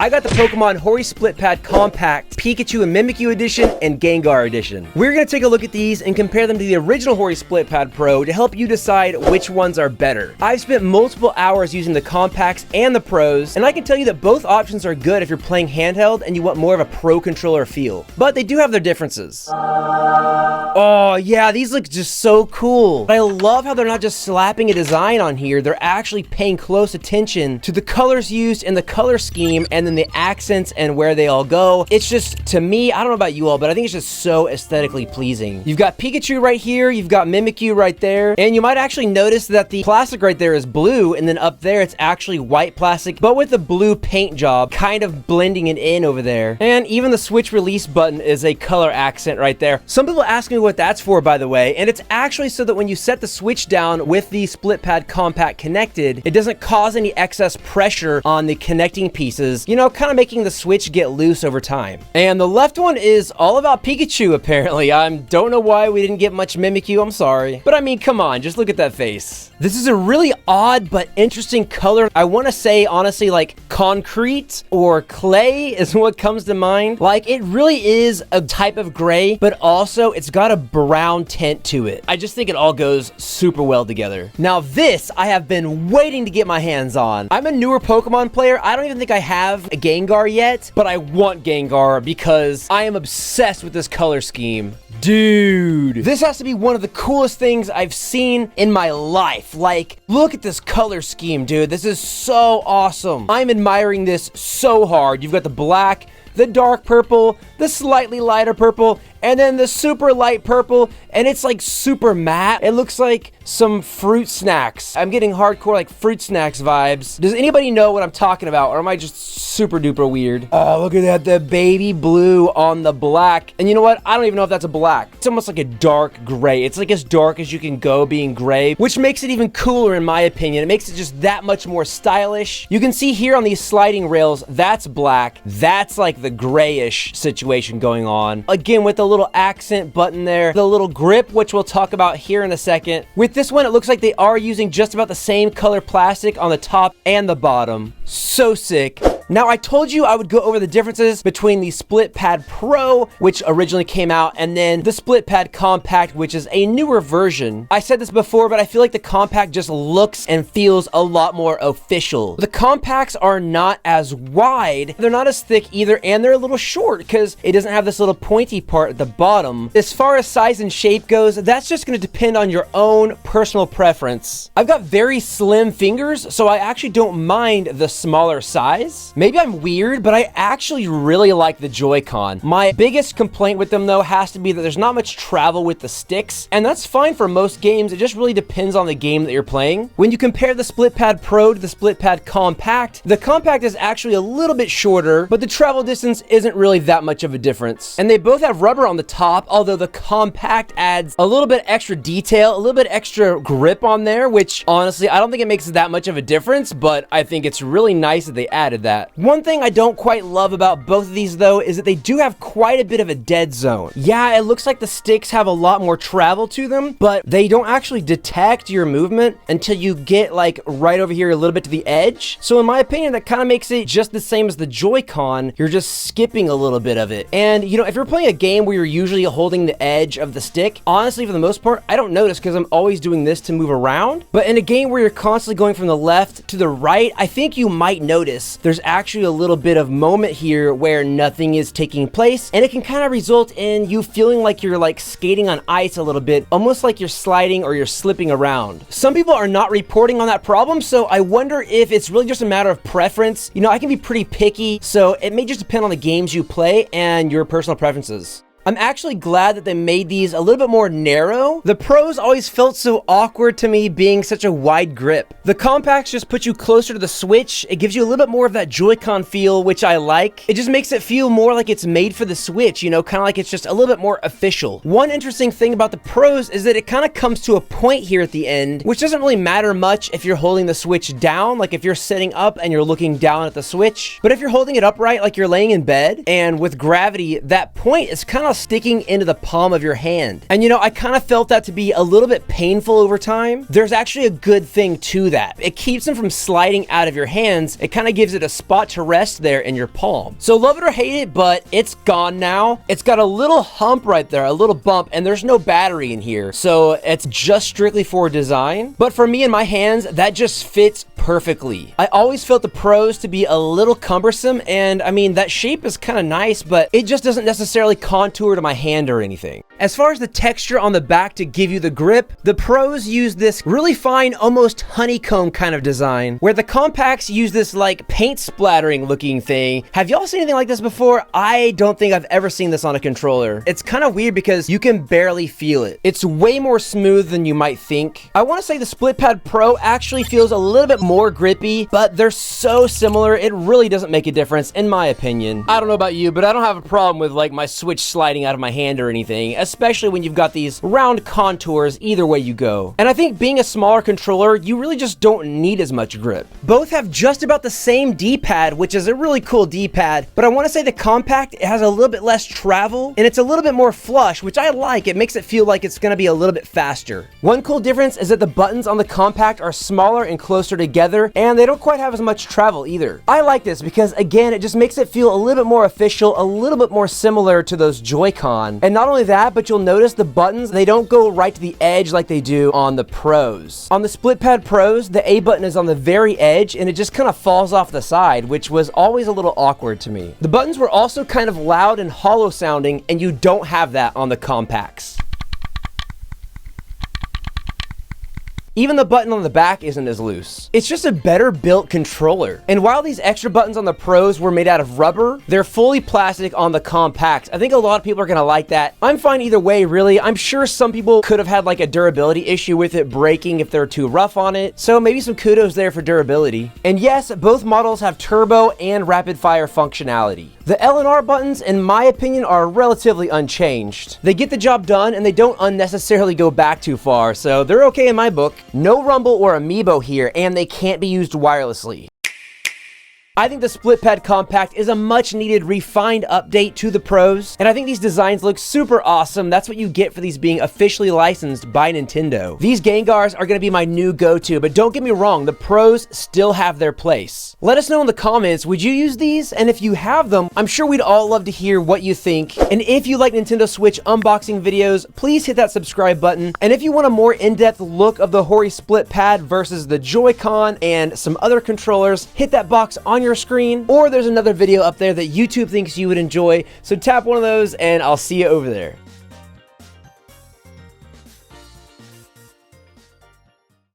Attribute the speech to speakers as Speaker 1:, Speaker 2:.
Speaker 1: I got the Pokemon Hori Split Pad Compact, Pikachu and Mimikyu Edition, and Gengar Edition. We're going to take a look at these and compare them to the original Hori Split Pad Pro to help you decide which ones are better. I've spent multiple hours using the Compacts and the Pros, and I can tell you that both options are good if you're playing handheld and you want more of a Pro controller feel. But they do have their differences. Oh yeah, these look just so cool. I love how they're not just slapping a design on here, they're actually paying close attention to the colors used in the color scheme and then the accents and where they all go. It's just, to me, I don't know about you all, but I think it's just so aesthetically pleasing. You've got Pikachu right here, you've got Mimikyu right there, and you might actually notice that the plastic right there is blue, and then up there it's actually white plastic, but with the blue paint job, kind of blending it in over there. And even the switch release button is a color accent right there. Some people ask me what that's for, by the way, and it's actually so that when you set the switch down with the Split Pad Compact connected, it doesn't cause any excess pressure on the connecting pieces, you know, kind of making the switch get loose over time. And the left one is all about Pikachu, apparently. I don't know why we didn't get much Mimikyu, I'm sorry. But I mean, come on, just look at that face. This is a really odd but interesting color. I want to say, honestly, like concrete or clay is what comes to mind. Like, it really is a type of gray, but also it's got a brown tint to it. I just think it all goes super well together. Now this, I have been waiting to get my hands on. I'm a newer Pokemon player. I don't even think I have a Gengar yet, but I want Gengar because I am obsessed with this color scheme. Dude, this has to be one of the coolest things I've seen in my life. Like, look at this color scheme, dude. This is so awesome. I'm admiring this so hard. You've got the black, the dark purple, the slightly lighter purple, and then the super light purple, and it's like super matte. It looks like some fruit snacks. I'm getting hardcore like fruit snacks vibes. Does anybody know what I'm talking about, or am I just super duper weird? Oh, look at that, the baby blue on the black. And you know what? I don't even know if that's a black. It's almost like a dark gray. It's like as dark as you can go being gray, which makes it even cooler in my opinion. It makes it just that much more stylish. You can see here on these sliding rails, that's black. That's like the grayish situation going on. Again, with the little accent button there, the little grip, which we'll talk about here in a second. With this one, it looks like they are using just about the same color plastic on the top and the bottom. So sick. Now, I told you I would go over the differences between the Split Pad Pro, which originally came out, and then the Split Pad Compact, which is a newer version. I said this before, but I feel like the Compact just looks and feels a lot more official. The Compacts are not as wide, they're not as thick either, and they're a little short because it doesn't have this little pointy part at the bottom. As far as size and shape goes, that's just going to depend on your own personal preference. I've got very slim fingers, so I actually don't mind the smaller size. Maybe I'm weird, but I actually really like the Joy-Con. My biggest complaint with them, though, has to be that there's not much travel with the sticks, and that's fine for most games. It just really depends on the game that you're playing. When you compare the Split Pad Pro to the Split Pad Compact, the Compact is actually a little bit shorter, but the travel distance isn't really that much of a difference. And they both have rubber on the top, although the Compact adds a little bit extra detail, a little bit extra grip on there, which honestly, I don't think it makes that much of a difference, but I think it's really nice that they added that. One thing I don't quite love about both of these, though, is that they do have quite a bit of a dead zone. Yeah, it looks like the sticks have a lot more travel to them, but they don't actually detect your movement until you get like right over here a little bit to the edge. So in my opinion, that kind of makes it just the same as the Joy-Con. You're just skipping a little bit of it. And you know, if you're playing a game where you're usually holding the edge of the stick, honestly, for the most part, I don't notice because I'm always doing this to move around. But in a game where you're constantly going from the left to the right, I think you might notice there's actually a little bit of moment here where nothing is taking place, and it can kind of result in you feeling like you're like skating on ice a little bit, almost like you're sliding or you're slipping around. Some people are not reporting on that problem, so I wonder if it's really just a matter of preference. You know, I can be pretty picky, so it may just depend on the games you play and your personal preferences. I'm actually glad that they made these a little bit more narrow. The Pros always felt so awkward to me being such a wide grip. The Compacts just put you closer to the Switch. It gives you a little bit more of that Joy-Con feel, which I like. It just makes it feel more like it's made for the Switch, you know, kind of like it's just a little bit more official. One interesting thing about the Pros is that it kind of comes to a point here at the end, which doesn't really matter much if you're holding the Switch down, like if you're sitting up and you're looking down at the Switch. But if you're holding it upright, like you're laying in bed, and with gravity, that point is kind of sticking into the palm of your hand. And you know, I kind of felt that to be a little bit painful over time. There's actually a good thing to that. It keeps them from sliding out of your hands. It kind of gives it a spot to rest there in your palm. So love it or hate it, but it's gone now. It's got a little hump right there, a little bump, and there's no battery in here. So it's just strictly for design. But for me and my hands, that just fits perfectly. I always felt the Pros to be a little cumbersome, and I mean, that shape is kind of nice, but it just doesn't necessarily contour to my hand or anything. As far as the texture on the back to give you the grip, the Pros use this really fine, almost honeycomb kind of design, where the compacts use this like paint splattering looking thing. Have y'all seen anything like this before? I don't think I've ever seen this on a controller. It's kind of weird because you can barely feel it. It's way more smooth than you might think. I want to say the Split Pad Pro actually feels a little bit more grippy, but they're so similar, it really doesn't make a difference in my opinion. I don't know about you, but I don't have a problem with like my Switch sliding out of my hand or anything, especially when you've got these round contours either way you go. And I think being a smaller controller, you really just don't need as much grip. Both have just about the same D-pad, which is a really cool D-pad, but I want to say the compact, it has a little bit less travel, and it's a little bit more flush, which I like. It makes it feel like it's going to be a little bit faster. One cool difference is that the buttons on the compact are smaller and closer together, and they don't quite have as much travel either. I like this because, again, it just makes it feel a little bit more official, a little bit more similar to those Joy-Con. And not only that, but you'll notice the buttons, they don't go right to the edge like they do on the Pros. On the Split Pad Pros, the A button is on the very edge, and it just kind of falls off the side, which was always a little awkward to me. The buttons were also kind of loud and hollow sounding, and you don't have that on the compacts. Even the button on the back isn't as loose. It's just a better built controller. And while these extra buttons on the Pros were made out of rubber, they're fully plastic on the compacts. I think a lot of people are gonna like that. I'm fine either way, really. I'm sure some people could have had like a durability issue with it breaking if they're too rough on it. So maybe some kudos there for durability. And yes, both models have turbo and rapid fire functionality. The L and R buttons, in my opinion, are relatively unchanged. They get the job done and they don't unnecessarily go back too far, so they're okay in my book. No rumble or Amiibo here, and they can't be used wirelessly. I think the Split Pad Compact is a much needed refined update to the Pros, and I think these designs look super awesome. That's what you get for these being officially licensed by Nintendo. These Gengars are going to be my new go-to, but don't get me wrong, the Pros still have their place. Let us know in the comments, would you use these? And if you have them, I'm sure we'd all love to hear what you think. And if you like Nintendo Switch unboxing videos, please hit that subscribe button. And if you want a more in-depth look of the Hori Split Pad versus the Joy-Con and some other controllers, hit that box on your screen, or there's another video up there that YouTube thinks you would enjoy, so tap one of those and I'll see you over there.